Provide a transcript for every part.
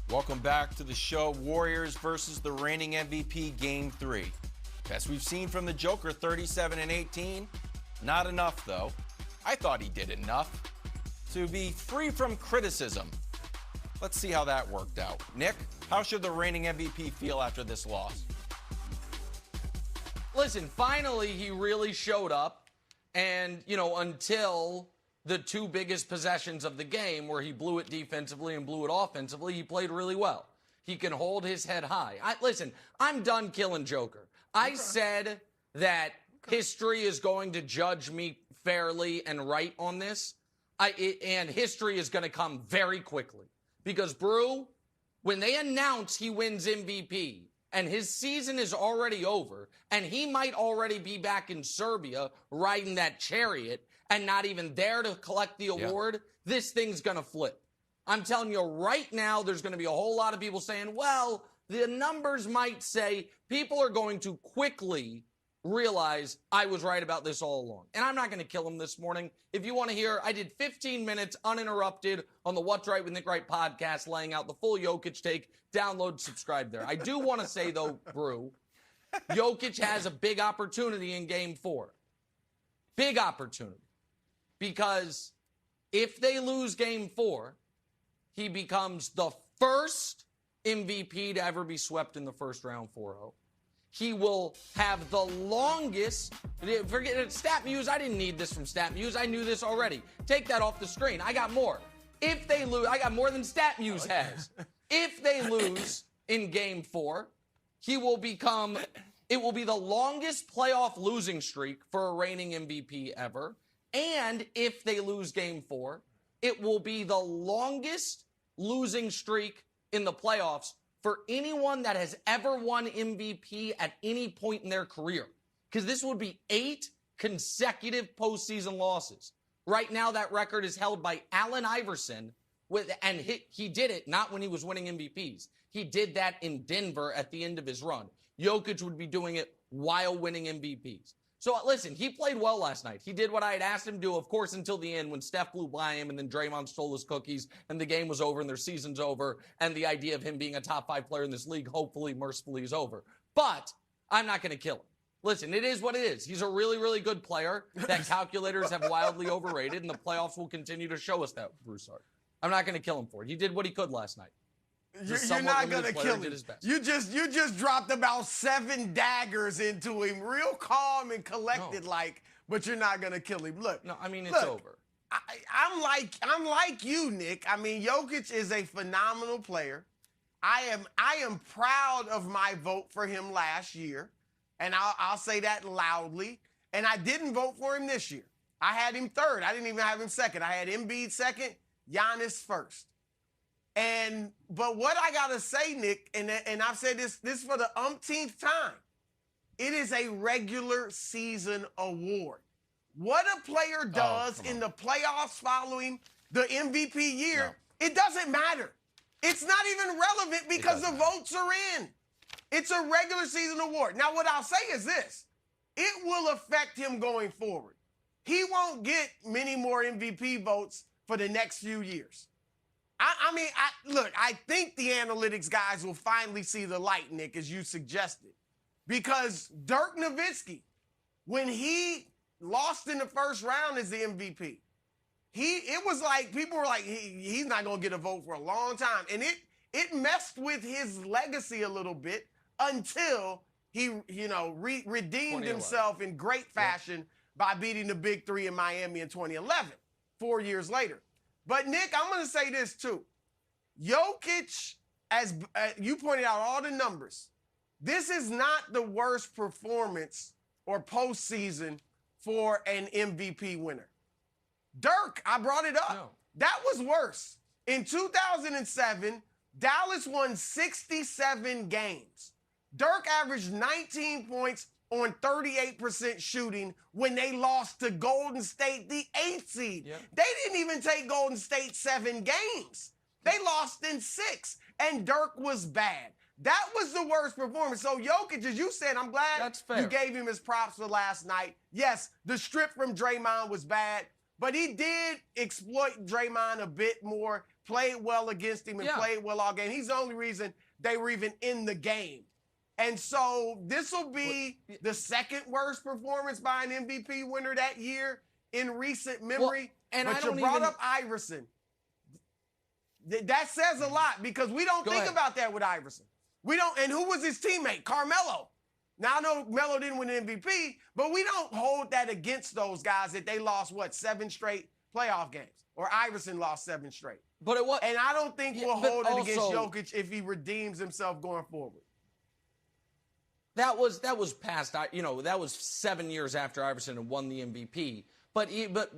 Welcome back to the show. Warriors versus the reigning MVP Game 3. As we've seen from the Joker, 37 and 18. Not enough, though. I thought he did enough to be free from criticism. Let's see how that worked out. Nick, how should the reigning MVP feel after this loss? Listen, finally he really showed up, and, until the two biggest possessions of the game where he blew it defensively and blew it offensively, he played really well. He can hold his head high. Listen, I'm done killing Joker. I said that history is going to judge me fairly and right on this, and history is going to come very quickly. Because, Brew, when they announce he wins MVP, and his season is already over, and he might already be back in Serbia riding that chariot and not even there to collect the award, this thing's going to flip. I'm telling you right now, there's going to be a whole lot of people saying, well, the numbers might say people are going to quickly realize I was right about this all along. And I'm not going to kill him this morning. If you want to hear, I did 15 minutes uninterrupted on the What's Right with Nick Wright podcast, laying out the full Jokic take. Download, subscribe there. I do want to say, though, Brew, Jokic has a big opportunity in Game 4. Big opportunity. Because if they lose Game 4, he becomes the first MVP to ever be swept in the first round 4-0. He will have the longest, forget it, StatMuse, I didn't need this from StatMuse. I knew this already. Take that off the screen. I got more. If they lose, I got more than StatMuse has. If they lose in Game 4, it will be the longest playoff losing streak for a reigning MVP ever. And if they lose Game 4, it will be the longest losing streak in the playoffs for anyone that has ever won MVP at any point in their career. Because this would be 8 consecutive postseason losses. Right now, that record is held by Allen Iverson, and he did it not when he was winning MVPs. He did that in Denver at the end of his run. Jokic would be doing it while winning MVPs. So listen, he played well last night. He did what I had asked him to do, of course, until the end when Steph blew by him and then Draymond stole his cookies and the game was over and their season's over and the idea of him being a top 5 player in this league, hopefully, mercifully, is over. But I'm not going to kill him. Listen, it is what it is. He's a really, really good player that calculators have wildly overrated, and the playoffs will continue to show us that, Broussard. I'm not going to kill him for it. He did what he could last night. You're not going to kill him. You just dropped about 7 daggers into him, real calm and collected, but you're not going to kill him. Look. No, I mean, it's over. I'm like you, Nick. I mean, Jokic is a phenomenal player. I am proud of my vote for him last year, and I'll say that loudly. And I didn't vote for him this year. I had him third. I didn't even have him second. I had Embiid second, Giannis first. But what I gotta say, Nick, and I've said this for the umpteenth time, it is a regular season award. What a player does in the playoffs following the MVP year, it doesn't matter. It's not even relevant because the votes are in. It's a regular season award. Now, what I'll say is this. It will affect him going forward. He won't get many more MVP votes for the next few years. I think the analytics guys will finally see the light, Nick, as you suggested. Because Dirk Nowitzki, when he lost in the first round as the MVP, it was like people were like, he's not going to get a vote for a long time. And it messed with his legacy a little bit until he, redeemed himself in great fashion by beating the Big Three in Miami in 2011, 4 years later. But, Nick, I'm going to say this, too. Jokic, as you pointed out all the numbers, this is not the worst performance or postseason for an MVP winner. Dirk, I brought it up. No. That was worse. In 2007, Dallas won 67 games. Dirk averaged 19 points on 38% shooting when they lost to Golden State, the 8th seed. Yep. They didn't even take Golden State 7 games. They lost in 6, and Dirk was bad. That was the worst performance. So Jokic, as you said, I'm glad you gave him his props for last night. Yes, the strip from Draymond was bad, but he did exploit Draymond a bit more, played well against him and played well all game. He's the only reason they were even in the game. And so this will be the second worst performance by an MVP winner that year in recent memory. But you brought up Iverson. That says a lot because we don't think about that with Iverson. We don't. And who was his teammate? Carmelo. Now, I know Melo didn't win the MVP, but we don't hold that against those guys that they lost, 7 straight playoff games? Or Iverson lost 7 straight. But it was, and I don't think we'll hold it against Jokic if he redeems himself going forward. That was past, that was 7 years after Iverson had won the MVP. But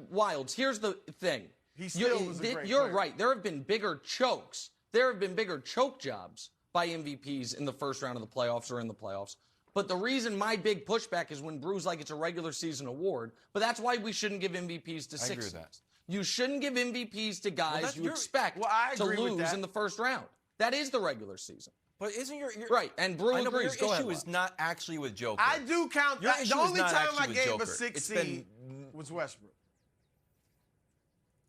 Wilds, here's the thing. He still was a great You're player. right. There have been bigger chokes. There have been bigger choke jobs by MVPs in the first round of the playoffs or in the playoffs. But the reason my big pushback is when Brew's like it's a regular season award. But that's why we shouldn't give MVPs to six seeds. You shouldn't give MVPs to guys you expect to lose in the first round. That is the regular season. But isn't your right? And Brew agrees. Your issue is not actually with Joker. I do count. Your The only time I gave Joker. a 6 seed was Westbrook.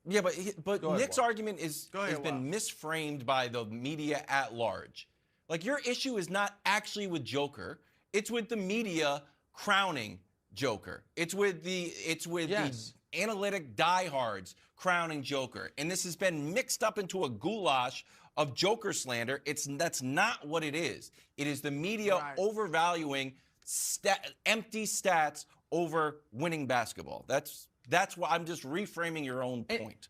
Yeah, but Nick's argument has been misframed by the media at large. Like, your issue is not actually with Joker. It's with the media crowning Joker. It's with the analytic diehards crowning Joker. And this has been mixed up into a goulash of Joker slander. That's not what it is. It is the media overvaluing empty stats over winning basketball. That's why I'm just reframing your own point.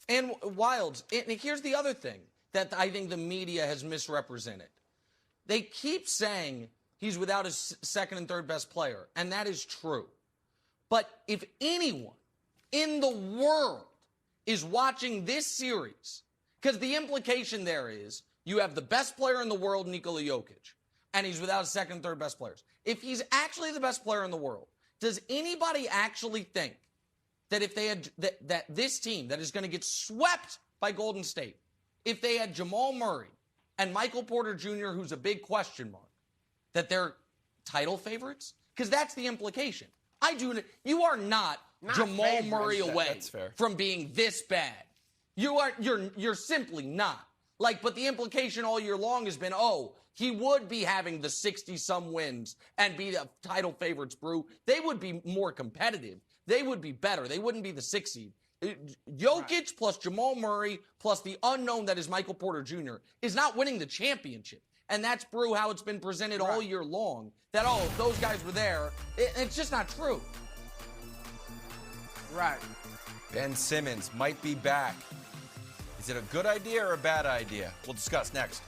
And Wilds, and here's the other thing that I think the media has misrepresented. They keep saying he's without his second and third best player, and that is true. But if anyone in the world is watching this series, because the implication there is you have the best player in the world, Nikola Jokic, and he's without his second and third best players. If he's actually the best player in the world, does anybody actually think that if they had that this team that is going to get swept by Golden State, if they had Jamal Murray and Michael Porter Jr., who's a big question mark, that they're title favorites? Because that's the implication. You are not Jamal Murray away from being this bad. You're simply not. But the implication all year long has been, he would be having the 60-some wins and be the title favorites, Brew. They would be more competitive. They would be better. They wouldn't be the 6 seed. Jokic plus Jamal Murray plus the unknown that is Michael Porter Jr. is not winning the championship. And that's, Brew, how it's been presented all year long. That, if those guys were there, it's just not true. Right. Ben Simmons might be back. Is it a good idea or a bad idea? We'll discuss next.